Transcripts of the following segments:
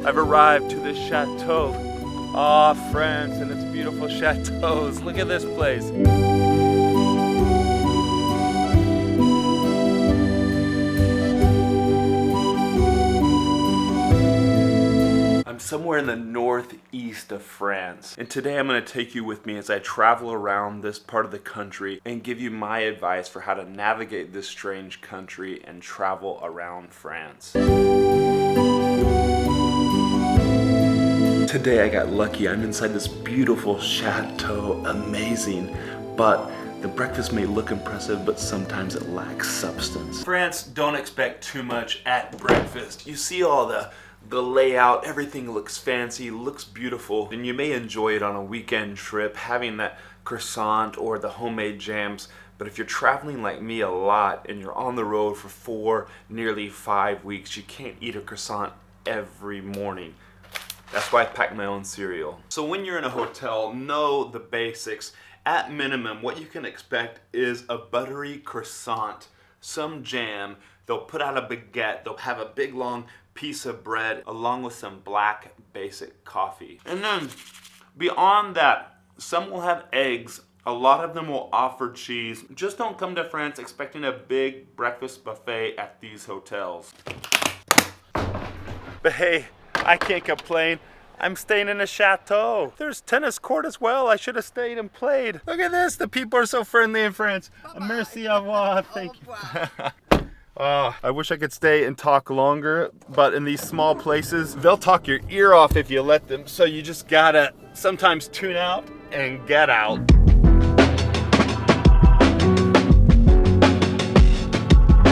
I've arrived to this chateau. Ah, France and its beautiful chateaus. Look at this place. I'm somewhere in the northeast of France, and today I'm going to take you with me as I travel around this part of the country and give you my advice for how to navigate this strange country and travel around France. Today I got lucky. I'm inside this beautiful chateau, amazing, but the breakfast may look impressive, but sometimes it lacks substance. France, don't expect too much at breakfast. You see all the layout, everything looks fancy, looks beautiful, and you may enjoy it on a weekend trip, having that croissant or the homemade jams. But if you're traveling like me a lot and you're on the road for 4, nearly 5 weeks, you can't eat a croissant every morning. That's why I packed my own cereal. So when you're in a hotel, know the basics. At minimum, what you can expect is a buttery croissant, some jam. They'll put out a baguette. They'll have a big long piece of bread along with some black basic coffee. And then beyond that, some will have eggs. A lot of them will offer cheese. Just don't come to France expecting a big breakfast buffet at these hotels. But hey, I can't complain. I'm staying in a chateau. There's tennis court as well. I should have stayed and played. Look at this. The people are so friendly in France. Merci, au revoir. Thank you. I wish I could stay and talk longer, but in these small places, they'll talk your ear off if you let them. So you just gotta sometimes tune out and get out.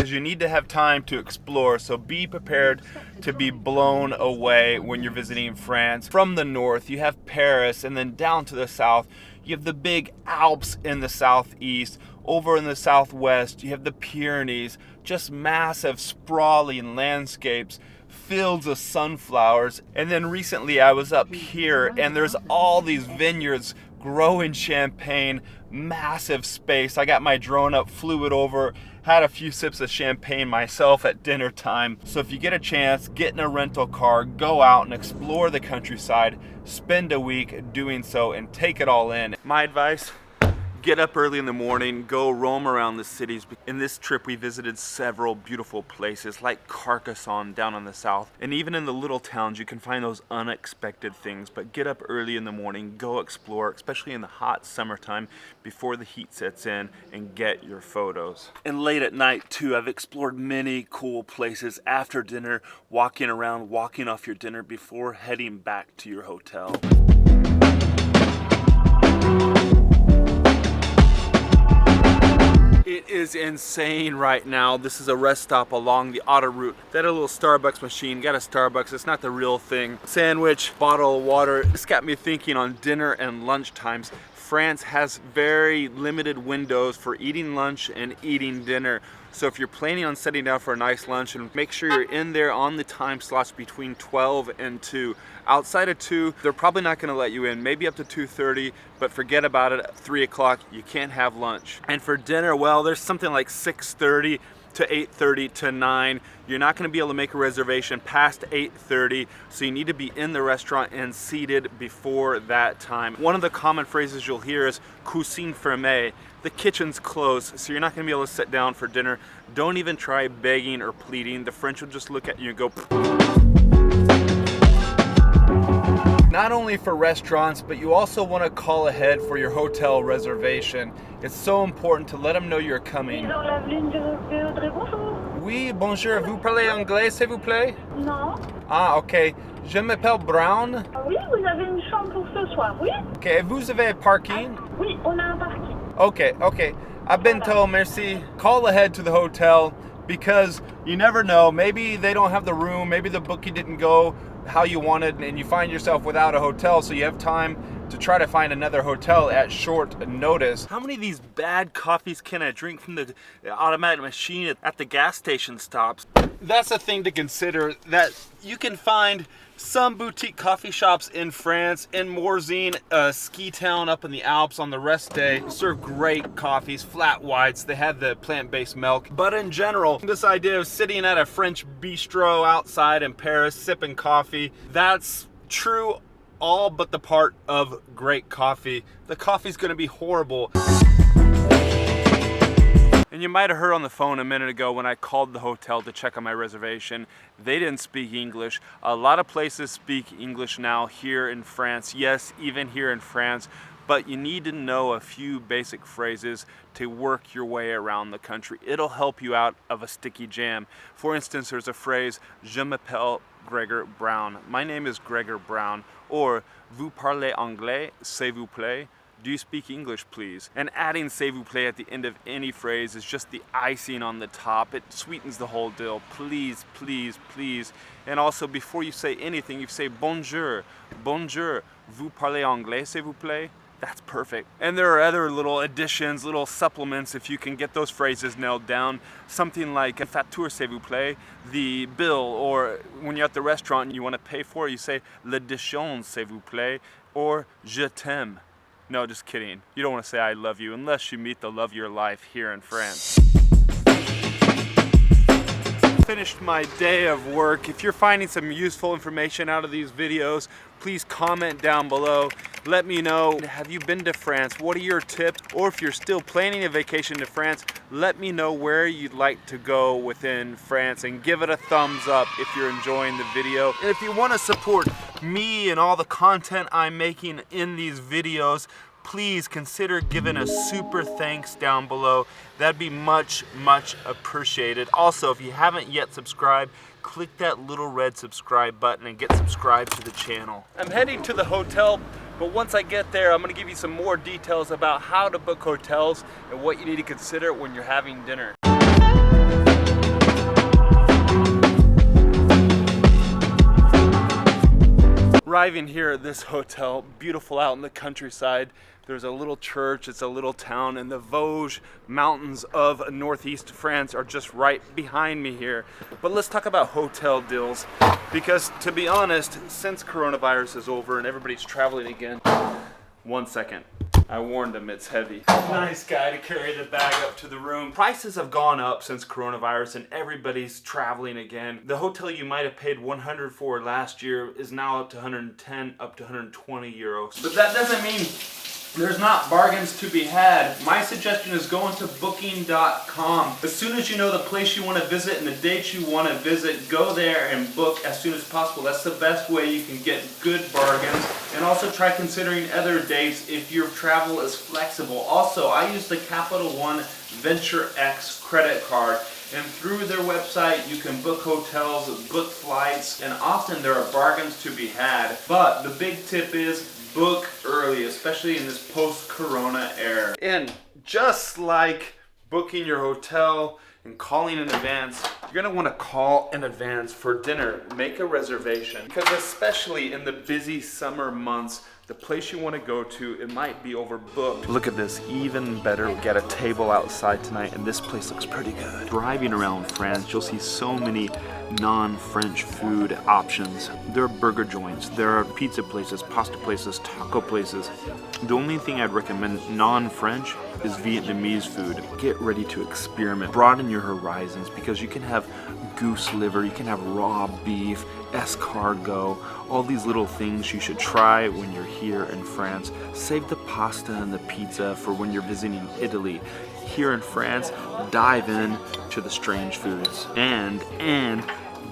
You need to have time to explore, so be prepared to be blown away when you're visiting France. From the north, you have Paris, and then down to the south, you have the big Alps in the southeast. Over in the southwest, you have the Pyrenees, just massive, sprawling landscapes, fields of sunflowers. And then recently I was up here, and there's all these vineyards growing champagne, massive space. I got my drone up, flew it over, had a few sips of champagne myself at dinner time. So if you get a chance, get in a rental car, go out and explore the countryside, spend a week doing so and take it all in. My advice, get up early in the morning, go roam around the cities. In this trip, we visited several beautiful places like Carcassonne down in the south. And even in the little towns, you can find those unexpected things. But get up early in the morning, go explore, especially in the hot summertime before the heat sets in, and get your photos. And late at night too, I've explored many cool places after dinner, walking around, walking off your dinner before heading back to your hotel. It is insane right now. This is a rest stop along the autoroute. They had a little Starbucks machine, got a Starbucks, it's not the real thing. Sandwich, bottle of water. This got me thinking on dinner and lunch times. France has very limited windows for eating lunch and eating dinner. So if you're planning on sitting down for a nice lunch, and make sure you're in there on the time slots between 12 and 2. Outside of 2, they're probably not gonna let you in, maybe up to 2:30, but forget about it. At 3 o'clock, you can't have lunch. And for dinner, well, there's something like 6:30 to 8:30 to 9. You're not gonna be able to make a reservation past 8:30, so you need to be in the restaurant and seated before that time. One of the common phrases you'll hear is cuisine fermée. The kitchen's closed, so you're not gonna be able to sit down for dinner. Don't even try begging or pleading. The French will just look at you and go. Not only for restaurants, but you also want to call ahead for your hotel reservation. It's so important to let them know you're coming. Oui, bonjour. Vous parlez anglais, s'il vous plaît? Non. Ah, ok. Je m'appelle Brown. Oui, vous avez une chambre pour ce soir, oui? Ok, vous avez un parking? Oui, on a un parking. Okay. I've been told, merci. Call ahead to the hotel because you never know. Maybe they don't have the room. Maybe the booking didn't go how you wanted and you find yourself without a hotel, so you have time to try to find another hotel at short notice. How many of these bad coffees can I drink from the automatic machine at the gas station stops? That's a thing to consider, that you can find some boutique coffee shops in France. In Morzine, a ski town up in the Alps on the rest day, serve great coffees, flat whites. They have the plant-based milk. But in general, this idea of sitting at a French bistro outside in Paris, sipping coffee, that's true all but the part of great coffee. The coffee's gonna be horrible. And you might have heard on the phone a minute ago when I called the hotel to check on my reservation, they didn't speak English. A lot of places speak English now here in France. Yes, even here in France, but you need to know a few basic phrases to work your way around the country. It'll help you out of a sticky jam. For instance, there's a phrase, Je m'appelle Gregor Brown. My name is Gregor Brown. Or, vous parlez anglais, s'il vous plaît? Do you speak English, please? And adding s'il vous plaît at the end of any phrase is just the icing on the top. It sweetens the whole deal. Please, please, please. And also, before you say anything, you say bonjour, bonjour. Vous parlez anglais, s'il vous plaît? That's perfect. And there are other little additions, little supplements if you can get those phrases nailed down. Something like facture s'il vous plaît, the bill, or when you're at the restaurant and you want to pay for it, you say le déjeuner s'il vous plaît, or je t'aime. No, just kidding. You don't want to say I love you unless you meet the love of your life here in France. Finished my day of work. If you're finding some useful information out of these videos, please comment down below. Let me know, have you been to France? What are your tips? Or if you're still planning a vacation to France, let me know where you'd like to go within France and give it a thumbs up if you're enjoying the video. And if you want to support me and all the content I'm making in these videos, please consider giving a super thanks down below. That'd be much, much appreciated. Also, if you haven't yet subscribed, click that little red subscribe button and get subscribed to the channel. I'm heading to the hotel, but once I get there, I'm gonna give you some more details about how to book hotels and what you need to consider when you're having dinner. Arriving here at this hotel, beautiful out in the countryside. There's a little church, it's a little town, and the Vosges mountains of northeast France are just right behind me here. But let's talk about hotel deals, because to be honest, since coronavirus is over and everybody's traveling again, 1 second. I warned him it's heavy. Nice guy to carry the bag up to the room. Prices have gone up since coronavirus and everybody's traveling again. The hotel you might have paid 100 for last year is now up to 110, up to 120 euros. But that doesn't mean there's not bargains to be had. My suggestion is going to booking.com. As soon as you know the place you want to visit and the dates you want to visit, go there and book as soon as possible. That's the best way you can get good bargains. And also try considering other dates if your travel is flexible. Also, I use the Capital One Venture X credit card. And through their website, you can book hotels, book flights, and often there are bargains to be had. But the big tip is book early, especially in this post-corona era. And just like booking your hotel and calling in advance, you're gonna wanna call in advance for dinner. Make a reservation, because especially in the busy summer months, the place you want to go to, it might be overbooked. Look at this, even better. We got a table outside tonight and this place looks pretty good. Driving around France, you'll see so many non-French food options. There are burger joints, there are pizza places, pasta places, taco places. The only thing I'd recommend non-French is Vietnamese food. Get ready to experiment. Broaden your horizons, because you can have goose liver, you can have raw beef, escargot, all these little things you should try when you're here in France. Save the pasta and the pizza for when you're visiting Italy. Here in France, dive in to the strange foods. And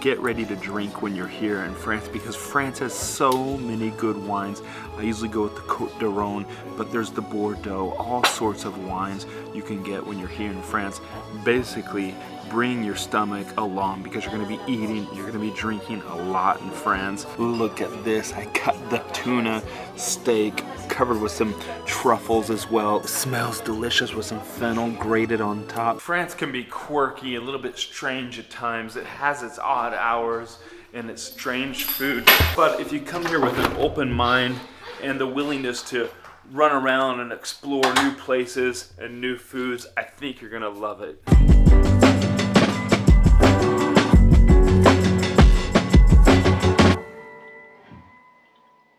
get ready to drink when you're here in France, because France has so many good wines. I usually go with the Côte d'Aron, but there's the Bordeaux, all sorts of wines you can get when you're here in France. Basically, bring your stomach along, because you're gonna be eating, you're gonna be drinking a lot in France. Look at this, I got the tuna steak covered with some truffles as well. It smells delicious with some fennel grated on top. France can be quirky, a little bit strange at times. It has its odd hours and its strange food. But if you come here with an open mind and the willingness to run around and explore new places and new foods, I think you're gonna love it.